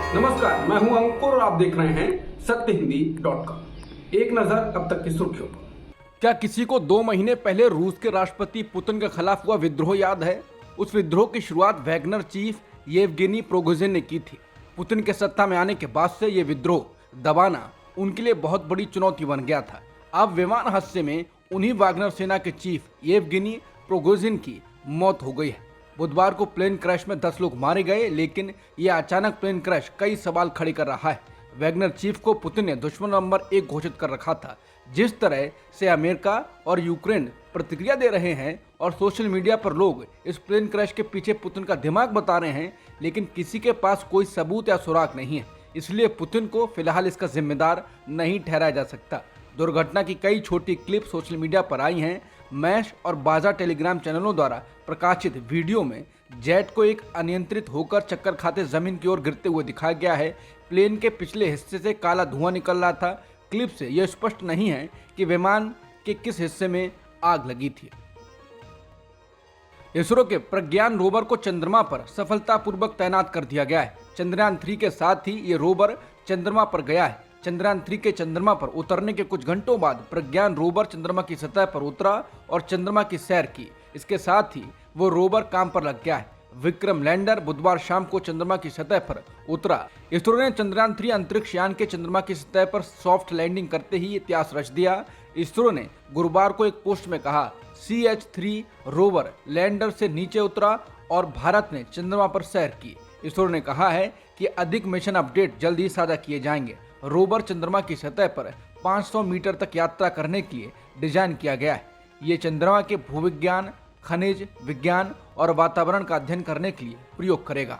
नमस्कार, मैं हूं अंकुर और आप देख रहे हैं सत्यहिंदी.com। एक नजर अब तक की सुर्खियों पर। क्या किसी को 2 महीने पहले रूस के राष्ट्रपति पुतिन के खिलाफ हुआ विद्रोह याद है? उस विद्रोह की शुरुआत वैगनर चीफ येवगेनी प्रिगोजिन ने की थी। पुतिन के सत्ता में आने के बाद से ये विद्रोह दबाना उनके लिए बहुत बड़ी चुनौती बन गया था। अब विमान हादसे में उन्हीं वैगनर सेना के चीफ येवगेनी प्रिगोजिन की मौत हो गई है। बुधवार को प्लेन क्रैश में 10 लोग मारे गए, लेकिन यह अचानक प्लेन क्रैश कई सवाल खड़े कर रहा है। वैगनर चीफ को पुतिन ने दुश्मन नंबर 1 घोषित कर रखा था। जिस तरह से अमेरिका और यूक्रेन प्रतिक्रिया दे रहे हैं और सोशल मीडिया पर लोग इस प्लेन क्रैश के पीछे पुतिन का दिमाग बता रहे हैं, लेकिन किसी के पास कोई सबूत या सुराग नहीं है। इसलिए पुतिन को फिलहाल इसका जिम्मेदार नहीं ठहराया जा सकता। दुर्घटना की कई छोटी क्लिप सोशल मीडिया पर आई हैं। मैश और बाजा टेलीग्राम चैनलों द्वारा प्रकाशित वीडियो में जेट को एक अनियंत्रित होकर चक्कर खाते जमीन की ओर गिरते हुए दिखाया गया है। प्लेन के पिछले हिस्से से काला धुआं निकल रहा था। क्लिप से यह स्पष्ट नहीं है कि विमान के किस हिस्से में आग लगी थी। इसरो के प्रज्ञान रोवर को चंद्रमा पर सफलतापूर्वक तैनात कर दिया गया है। चंद्रयान 3 के साथ ही ये रोवर चंद्रमा पर गया है। चंद्रयान 3 के चंद्रमा पर उतरने के कुछ घंटों बाद प्रज्ञान रोवर चंद्रमा की सतह पर उतरा और चंद्रमा की सैर की। इसके साथ ही वो रोवर काम पर लग गया है। विक्रम लैंडर बुधवार शाम को चंद्रमा की सतह पर उतरा। इसरो ने चंद्रयान 3 अंतरिक्ष यान के चंद्रमा की सतह पर सॉफ्ट लैंडिंग करते ही इतिहास रच दिया। इसरो ने गुरुवार को एक पोस्ट में कहा, CH-3 रोवर लैंडर से नीचे उतरा और भारत ने चंद्रमा पर सैर की। इसरो ने कहा है कि अधिक मिशन अपडेट जल्द ही साझा किए जाएंगे। रोवर चंद्रमा की सतह पर 500 मीटर तक यात्रा करने के लिए डिजाइन किया गया है। ये चंद्रमा के भूविज्ञान, खनिज विज्ञान और वातावरण का अध्ययन करने के लिए प्रयोग करेगा।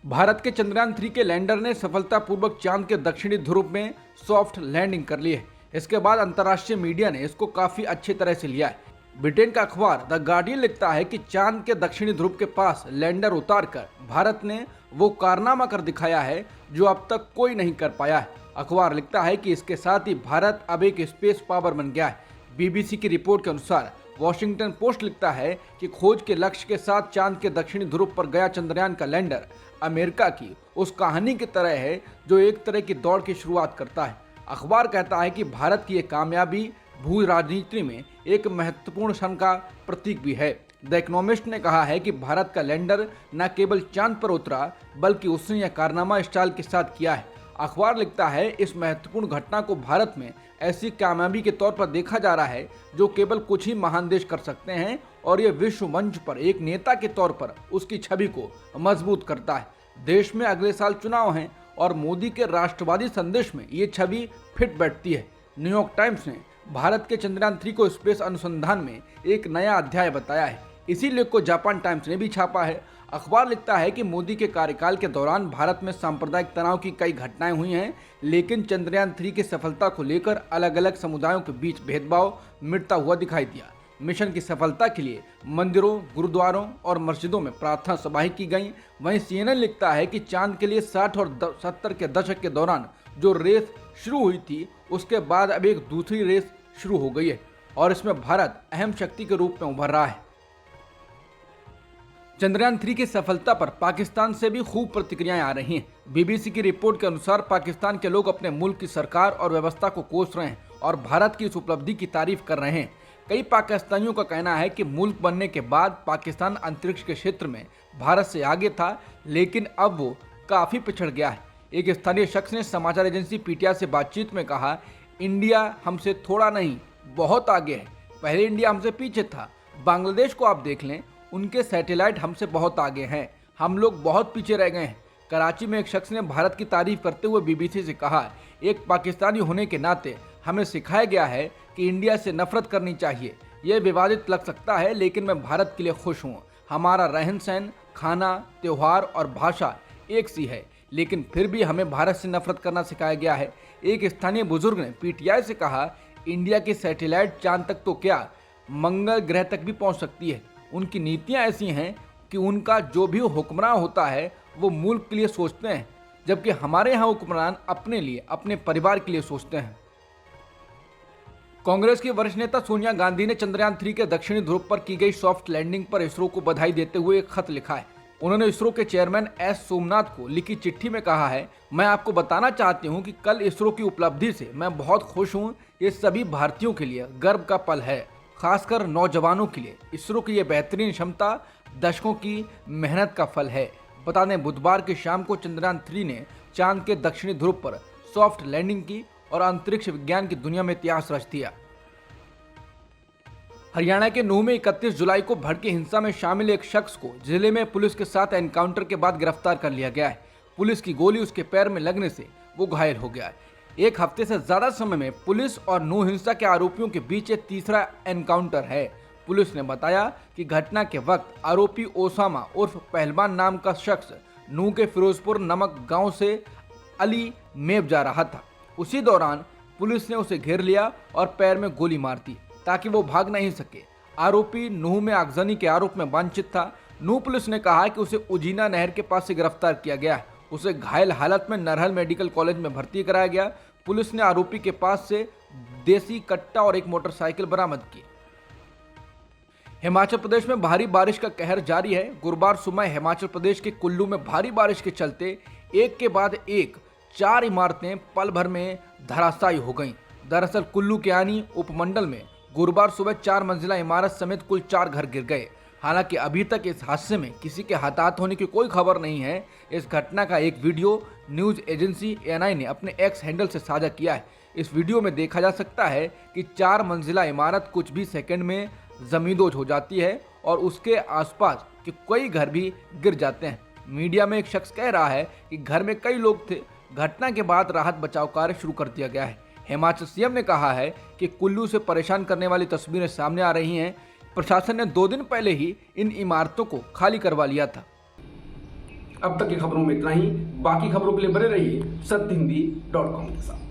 भारत के चंद्रयान 3 के लैंडर ने सफलतापूर्वक चांद के दक्षिणी ध्रुव में सॉफ्ट लैंडिंग कर ली है। इसके बाद अंतर्राष्ट्रीय मीडिया ने इसको काफी अच्छी तरह से लिया है। ब्रिटेन का अखबार द गार्डियन लिखता है कि चांद के दक्षिणी ध्रुव के पास लैंडर उतारकर भारत ने वो कारनामा कर दिखाया है जो अब तक कोई नहीं कर पाया है। अखबार लिखता है कि इसके साथ ही भारत अब एक स्पेस पावर बन गया है। BBC की रिपोर्ट के अनुसार वॉशिंगटन पोस्ट लिखता है कि खोज के लक्ष्य के साथ चांद के दक्षिणी ध्रुव पर गया चंद्रयान का लैंडर अमेरिका की उस कहानी की तरह है जो एक तरह की दौड़ की शुरुआत करता है। अखबार कहता है कि भारत की यह कामयाबी भू राजनीति में एक महत्वपूर्ण क्षण का प्रतीक भी है। द इकोनॉमिस्ट ने कहा है कि भारत का लैंडर न केवल चांद पर उतरा बल्कि उसने यह कारनामा स्टाइल के साथ किया है। अखबार लिखता है इस महत्वपूर्ण घटना को भारत में ऐसी कामयाबी के तौर पर देखा जा रहा है जो केवल कुछ ही महान देश कर सकते हैं और यह विश्व मंच पर एक नेता के तौर पर उसकी छवि को मजबूत करता है। देश में अगले साल चुनाव हैं और मोदी के राष्ट्रवादी संदेश में ये छवि फिट बैठती है। न्यूयॉर्क टाइम्स ने भारत के चंद्रयान 3 को स्पेस अनुसंधान में एक नया अध्याय बताया है। इसी लेख को जापान टाइम्स ने भी छापा है। अखबार लिखता है कि मोदी के कार्यकाल के दौरान भारत में सांप्रदायिक तनाव की कई घटनाएं हुई हैं, लेकिन चंद्रयान 3 की सफलता को लेकर अलग अलग समुदायों के बीच भेदभाव मिटता हुआ दिखाई दिया। मिशन की सफलता के लिए मंदिरों, गुरुद्वारों और मस्जिदों में प्रार्थना सभाएं की गईं। वहीं CNN लिखता है कि चांद के लिए 60 और 70 के दशक के दौरान जो रेस शुरू हुई थी उसके बाद अब एक दूसरी रेस शुरू हो गई है और इसमें भारत अहम शक्ति के रूप में उभर रहा है। चंद्रयान 3 की सफलता पर पाकिस्तान से भी खूब प्रतिक्रियाएं आ रही हैं। BBC की रिपोर्ट के अनुसार पाकिस्तान के लोग अपने मुल्क की सरकार और व्यवस्था को कोस रहे हैं और भारत की इस उपलब्धि की तारीफ कर रहे हैं। कई पाकिस्तानियों का कहना है कि मुल्क बनने के बाद पाकिस्तान अंतरिक्ष के क्षेत्र में भारत से आगे था, लेकिन अब वो काफी पिछड़ गया है। एक स्थानीय शख्स ने समाचार एजेंसी PTI से बातचीत में कहा, इंडिया हमसे थोड़ा नहीं बहुत आगे है। पहले इंडिया हमसे पीछे था। बांग्लादेश को आप देख लें, उनके सैटेलाइट हमसे बहुत आगे हैं। हम लोग बहुत पीछे रह गए हैं। कराची में एक शख्स ने भारत की तारीफ करते हुए BBC से कहा, एक पाकिस्तानी होने के नाते हमें सिखाया गया है कि इंडिया से नफरत करनी चाहिए। यह विवादित लग सकता है, लेकिन मैं भारत के लिए खुश हूँ। हमारा रहन सहन, खाना, त्यौहार और भाषा एक सी है, लेकिन फिर भी हमें भारत से नफरत करना सिखाया गया है। एक स्थानीय बुजुर्ग ने PTI से कहा, इंडिया की सैटेलाइट चांद तक तो क्या, मंगल ग्रह तक भी पहुंच सकती है। उनकी नीतियां ऐसी हैं कि उनका जो भी हुक्मरान होता है वो मुल्क के लिए सोचते हैं, जबकि हमारे यहाँ हुक्मरान अपने लिए, अपने परिवार के लिए सोचते हैं। कांग्रेस की वरिष्ठ नेता सोनिया गांधी ने चंद्रयान 3 के दक्षिणी ध्रुव पर की गई सॉफ्ट लैंडिंग पर इसरो को बधाई देते हुए एक खत लिखा है। उन्होंने इसरो के चेयरमैन एस सोमनाथ को लिखी चिट्ठी में कहा है, मैं आपको बताना चाहती हूं कि कल इसरो की उपलब्धि से मैं बहुत खुश हूं। ये सभी भारतीयों के लिए गर्व का पल है, खासकर नौजवानों के लिए। इसरो की ये बेहतरीन क्षमता दशकों की मेहनत का फल है। बता दें, बुधवार की शाम को चंद्रयान 3 ने चांद के दक्षिणी ध्रुव पर सॉफ्ट लैंडिंग की और अंतरिक्ष विज्ञान की दुनिया में इतिहास रच दिया। हरियाणा के नूंह में 31 जुलाई को भड़की हिंसा में शामिल एक शख्स को जिले में पुलिस के साथ एनकाउंटर के बाद गिरफ्तार कर लिया गया है। पुलिस की गोली उसके पैर में लगने से वो घायल हो गया है। एक हफ्ते से ज्यादा समय में पुलिस और नूंह हिंसा के आरोपियों के बीच ये तीसरा एनकाउंटर है। पुलिस ने बताया कि घटना के वक्त आरोपी ओसामा उर्फ पहलवान नाम का शख्स नूंह के फिरोजपुर नमक गांव से अली मेब जा रहा था। उसी दौरान पुलिस ने उसे घेर लिया और पैर में गोली मार दी ताकि वो भाग नहीं सके। आरोपी नूंह में आगजनी के आरोप में वांछित था। नूंह पुलिस ने कहा कि उसे उजीना नहर के पास से गिरफ्तार किया गया। उसे घायल हालत में नरहल मेडिकल कॉलेज में भर्ती कराया गया। पुलिस ने आरोपी के पास से देसी कट्टा और एक मोटरसाइकिल बरामद की। हिमाचल प्रदेश में भारी बारिश का कहर जारी है। गुरुवार सुबह हिमाचल प्रदेश के कुल्लू में भारी बारिश के चलते एक के बाद एक 4 इमारतें पल भर में धराशायी हो गईं। दरअसल कुल्लू के आनी उपमंडल में गुरुवार सुबह 4 मंजिला इमारत समेत कुल 4 घर गिर गए। हालांकि अभी तक इस हादसे में किसी के हताहत होने की कोई खबर नहीं है। इस घटना का एक वीडियो न्यूज एजेंसी एएनआई ने अपने एक्स हैंडल से साझा किया है। इस वीडियो में देखा जा सकता है कि 4 मंजिला इमारत कुछ भी सेकंड में जमींदोज हो जाती है और उसके आसपास के कई घर भी गिर जाते हैं। मीडिया में एक शख्स कह रहा है कि घर में कई लोग थे। घटना के बाद राहत बचाव कार्य शुरू कर दिया गया है। हिमाचल सीएम ने कहा है कि कुल्लू से परेशान करने वाली तस्वीरें सामने आ रही हैं। प्रशासन ने 2 दिन पहले ही इन इमारतों को खाली करवा लिया था। अब तक की खबरों में इतना ही। बाकी खबरों के लिए बने रहिए सत्यहिंदी.com के साथ।